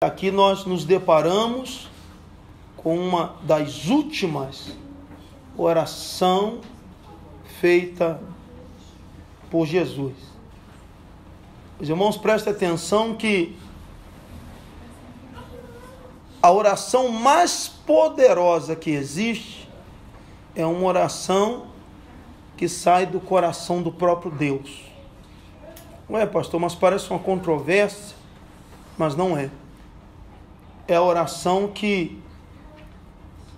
Aqui nós nos deparamos com uma das últimas orações feita por Jesus. Os irmãos, prestem atenção que a oração mais poderosa que existe é uma oração que sai do coração do próprio Deus. Ué, pastor, mas parece uma controvérsia, mas não é. É a oração que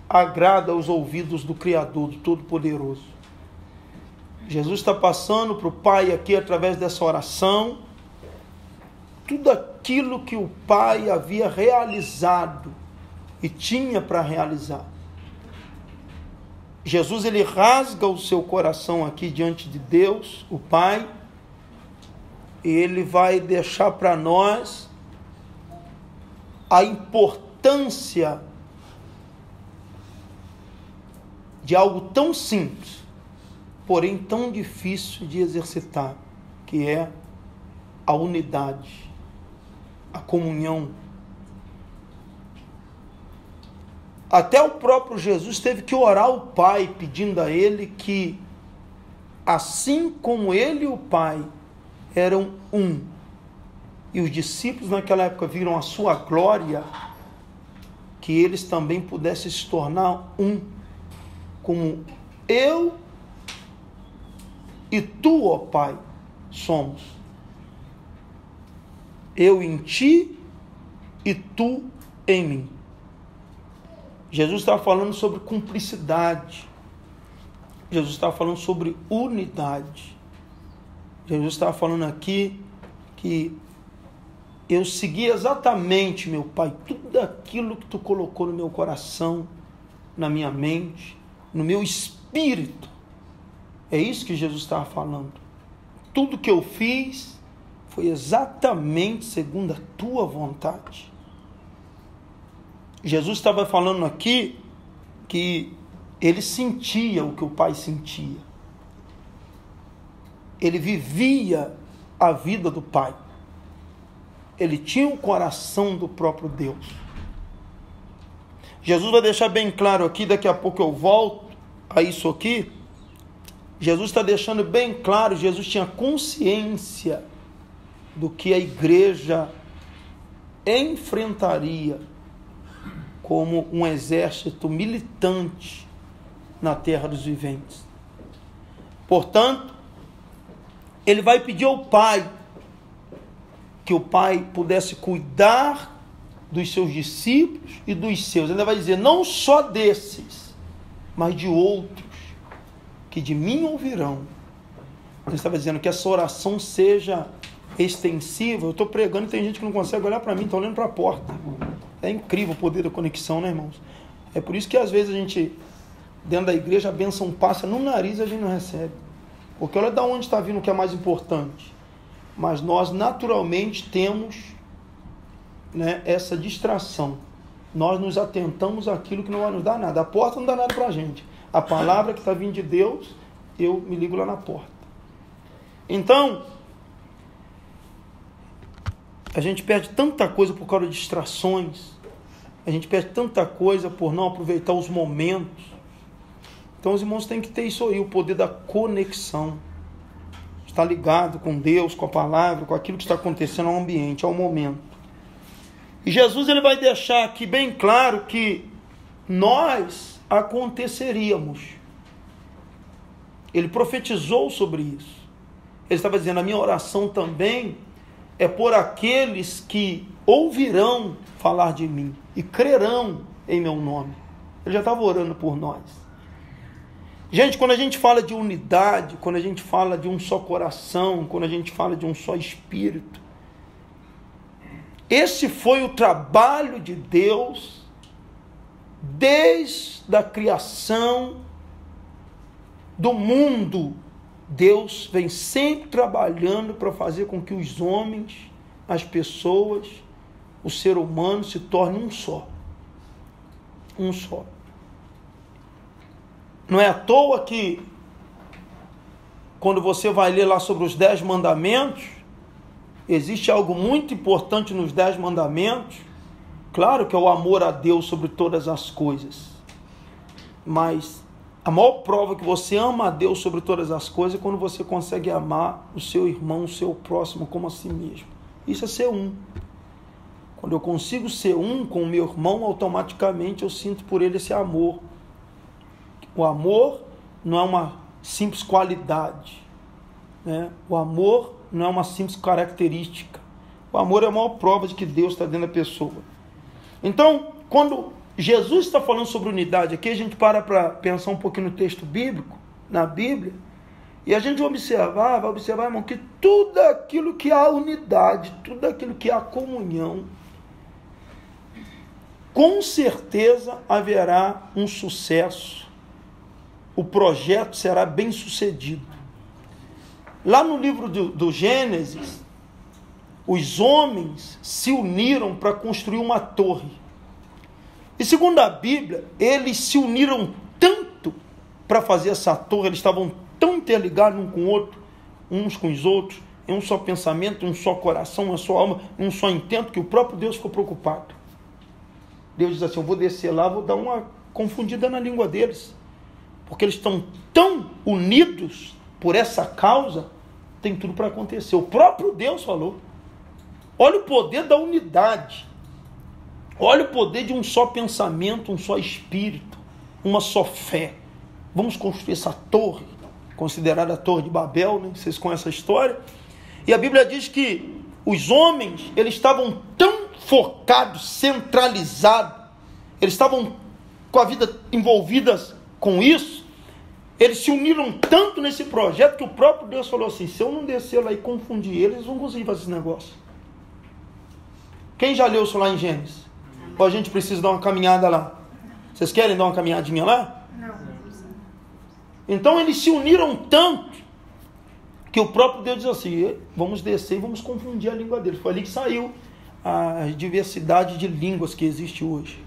agrada aos ouvidos do Criador, do Todo-Poderoso. Jesus está passando para o Pai aqui, através dessa oração, tudo aquilo que o Pai havia realizado e tinha para realizar. Jesus, ele rasga o seu coração aqui diante de Deus, o Pai, e ele vai deixar para nós a importância de algo tão simples, porém tão difícil de exercitar, que é a unidade, a comunhão. Até o próprio Jesus teve que orar ao Pai, pedindo a Ele que, assim como Ele e o Pai eram um, e os discípulos naquela época viram a sua glória, que eles também pudessem se tornar um, como eu e tu, ó Pai, somos. Eu em ti e tu em mim. Jesus estava falando sobre cumplicidade. Jesus estava falando sobre unidade. Jesus estava falando aqui que eu segui exatamente, meu Pai, tudo aquilo que tu colocou no meu coração, na minha mente, no meu espírito. É isso que Jesus estava falando. Tudo que eu fiz foi exatamente segundo a tua vontade. Jesus estava falando aqui que ele sentia o que o Pai sentia. Ele vivia a vida do Pai. Ele tinha o coração do próprio Deus. Jesus vai deixar bem claro aqui, daqui a pouco eu volto a isso aqui. Jesus está deixando bem claro, Jesus tinha consciência do que a igreja enfrentaria como um exército militante na terra dos viventes. Portanto, ele vai pedir ao Pai que o Pai pudesse cuidar dos seus discípulos e dos seus. Ele vai dizer, não só desses, mas de outros, que de mim ouvirão. Ele estava dizendo que essa oração seja extensiva. Eu estou pregando e tem gente que não consegue olhar para mim, está olhando para a porta. É incrível o poder da conexão, né, irmãos? É por isso que às vezes a gente, dentro da igreja, a bênção passa no nariz e a gente não recebe. Porque olha de onde está vindo o que é mais importante. Mas nós naturalmente temos, né, essa distração. Nós nos atentamos àquilo que não vai nos dar nada. A porta não dá nada para a gente. A palavra que está vindo de Deus, eu me ligo lá na porta. Então, a gente perde tanta coisa por causa de distrações. A gente perde tanta coisa por não aproveitar os momentos. Então os irmãos têm que ter isso aí, o poder da conexão. Estar ligado com Deus, com a palavra, com aquilo que está acontecendo ao ambiente, ao momento. E Jesus, ele vai deixar aqui bem claro que nós aconteceríamos. Ele profetizou sobre isso. Ele estava dizendo, a minha oração também é por aqueles que ouvirão falar de mim e crerão em meu nome. Ele já estava orando por nós. Gente, quando a gente fala de unidade, quando a gente fala de um só coração, quando a gente fala de um só espírito, esse foi o trabalho de Deus desde a criação do mundo. Deus vem sempre trabalhando para fazer com que os homens, as pessoas, o ser humano se torne um só. Um só. Não é à toa que quando você vai ler lá sobre os 10 mandamentos, existe algo muito importante nos 10 mandamentos, Claro que é o amor a Deus sobre todas as coisas. Mas a maior prova que você ama a Deus sobre todas as coisas é quando você consegue amar o seu irmão, o seu próximo como a si mesmo. Isso é ser um. Quando eu consigo ser um com o meu irmão, automaticamente eu sinto por ele esse amor. O amor não é uma simples qualidade, né? O amor não é uma simples característica. O amor é a maior prova de que Deus está dentro da pessoa. Então, quando Jesus está falando sobre unidade aqui, a gente para pensar um pouquinho no texto bíblico, na Bíblia, e a gente vai observar, irmão, que tudo aquilo que há unidade, tudo aquilo que há comunhão, com certeza haverá um sucesso. O projeto será bem sucedido. Lá no livro do Gênesis, os homens se uniram para construir uma torre. E segundo a Bíblia, eles se uniram tanto para fazer essa torre, eles estavam tão interligados um com o outro, uns com os outros, em um só pensamento, um só coração, uma só alma, um só intento, que o próprio Deus ficou preocupado. Deus diz assim, eu vou descer lá, vou dar uma confundida na língua deles. Porque eles estão tão unidos por essa causa, tem tudo para acontecer. O próprio Deus falou. Olha o poder da unidade. Olha o poder de um só pensamento, um só espírito, uma só fé. Vamos construir essa torre, considerada a Torre de Babel, né? Vocês conhecem a história. E a Bíblia diz que os homens, eles estavam tão focados, centralizados, eles estavam com a vida envolvidas com isso, eles se uniram tanto nesse projeto que o próprio Deus falou assim, se eu não descer lá e confundir eles, eles vão conseguir fazer esse negócio. Quem já leu isso lá em Gênesis? Ou a gente precisa dar uma caminhada lá? Vocês querem dar uma caminhadinha lá? Não. Então eles se uniram tanto que o próprio Deus diz assim, vamos descer e vamos confundir a língua deles. Foi ali que saiu a diversidade de línguas que existe hoje.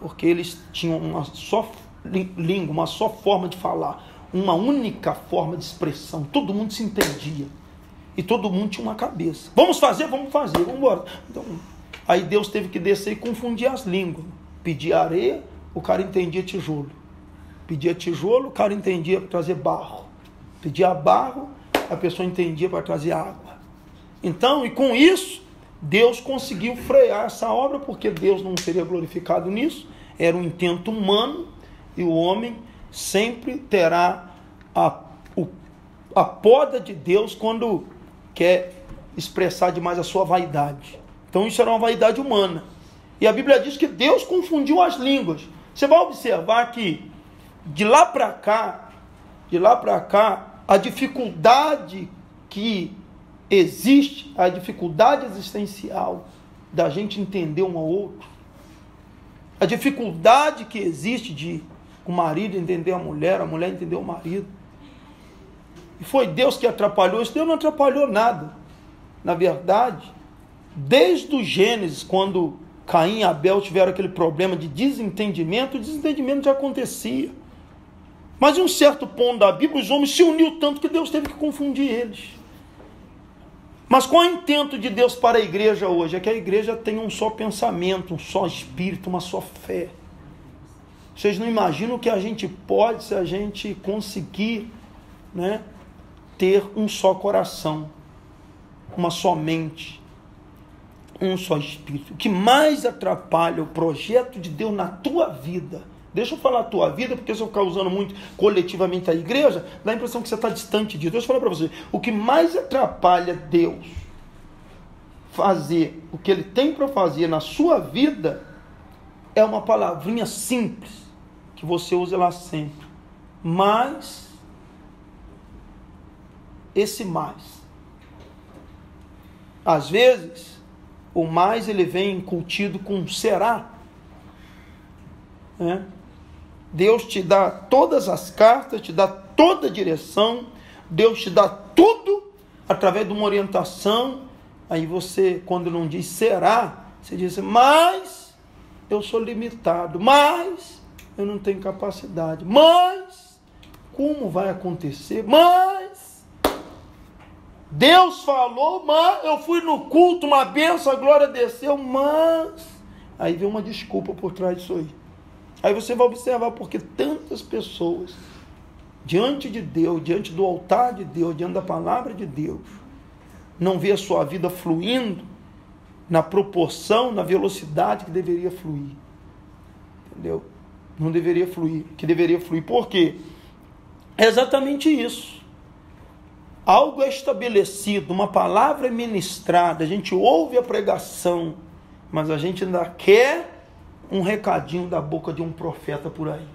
Porque eles tinham uma só língua, uma só forma de falar, uma única forma de expressão. Todo mundo se entendia. E todo mundo tinha uma cabeça. Vamos fazer, vamos embora. Então, aí Deus teve que descer e confundir as línguas. Pedia areia, o cara entendia tijolo. Pedia tijolo, o cara entendia para trazer barro. Pedia barro, a pessoa entendia para trazer água. Então, e com isso, Deus conseguiu frear essa obra, porque Deus não seria glorificado nisso. Era um intento humano, e o homem sempre terá a poda de Deus quando quer expressar demais a sua vaidade. Então isso era uma vaidade humana. E a Bíblia diz que Deus confundiu as línguas. Você vai observar que de lá para cá, a dificuldade que existe, a dificuldade existencial da gente entender um ao outro, a dificuldade que existe de o marido entender a mulher entender o marido. E foi Deus que atrapalhou isso. Deus não atrapalhou nada. Na verdade, desde o Gênesis, quando Caim e Abel tiveram aquele problema de desentendimento, o desentendimento já acontecia. Mas em um certo ponto da Bíblia, os homens se uniram tanto que Deus teve que confundir eles. Mas qual é o intento de Deus para a igreja hoje? É que a igreja tenha um só pensamento, um só espírito, uma só fé. Vocês não imaginam o que a gente pode se a gente conseguir, né, ter um só coração, uma só mente, um só espírito. O que mais atrapalha o projeto de Deus na tua vida, deixa eu falar a tua vida, porque se eu ficar usando muito coletivamente a igreja, dá a impressão que você está distante de Deus. Deixa eu falar para você, o que mais atrapalha Deus fazer o que Ele tem para fazer na sua vida é uma palavrinha simples, que você usa lá sempre. Mas, esse mais. Às vezes, o mais ele vem incutido com será. Deus te dá todas as cartas, te dá toda a direção, Deus te dá tudo através de uma orientação. Aí você, quando não diz será, você diz assim, mas eu sou limitado, mas eu não tenho capacidade, mas como vai acontecer? Mas Deus falou, mas eu fui no culto, uma bênção, a glória desceu, mas Aí vem uma desculpa por trás disso aí. Aí você vai observar porque tantas pessoas, diante de Deus, diante do altar de Deus, diante da palavra de Deus, não vê a sua vida fluindo na proporção, na velocidade que deveria fluir. Entendeu? Não deveria fluir, que deveria fluir. Por quê? É exatamente isso. Algo é estabelecido, uma palavra é ministrada, a gente ouve a pregação, mas a gente ainda quer um recadinho da boca de um profeta por aí.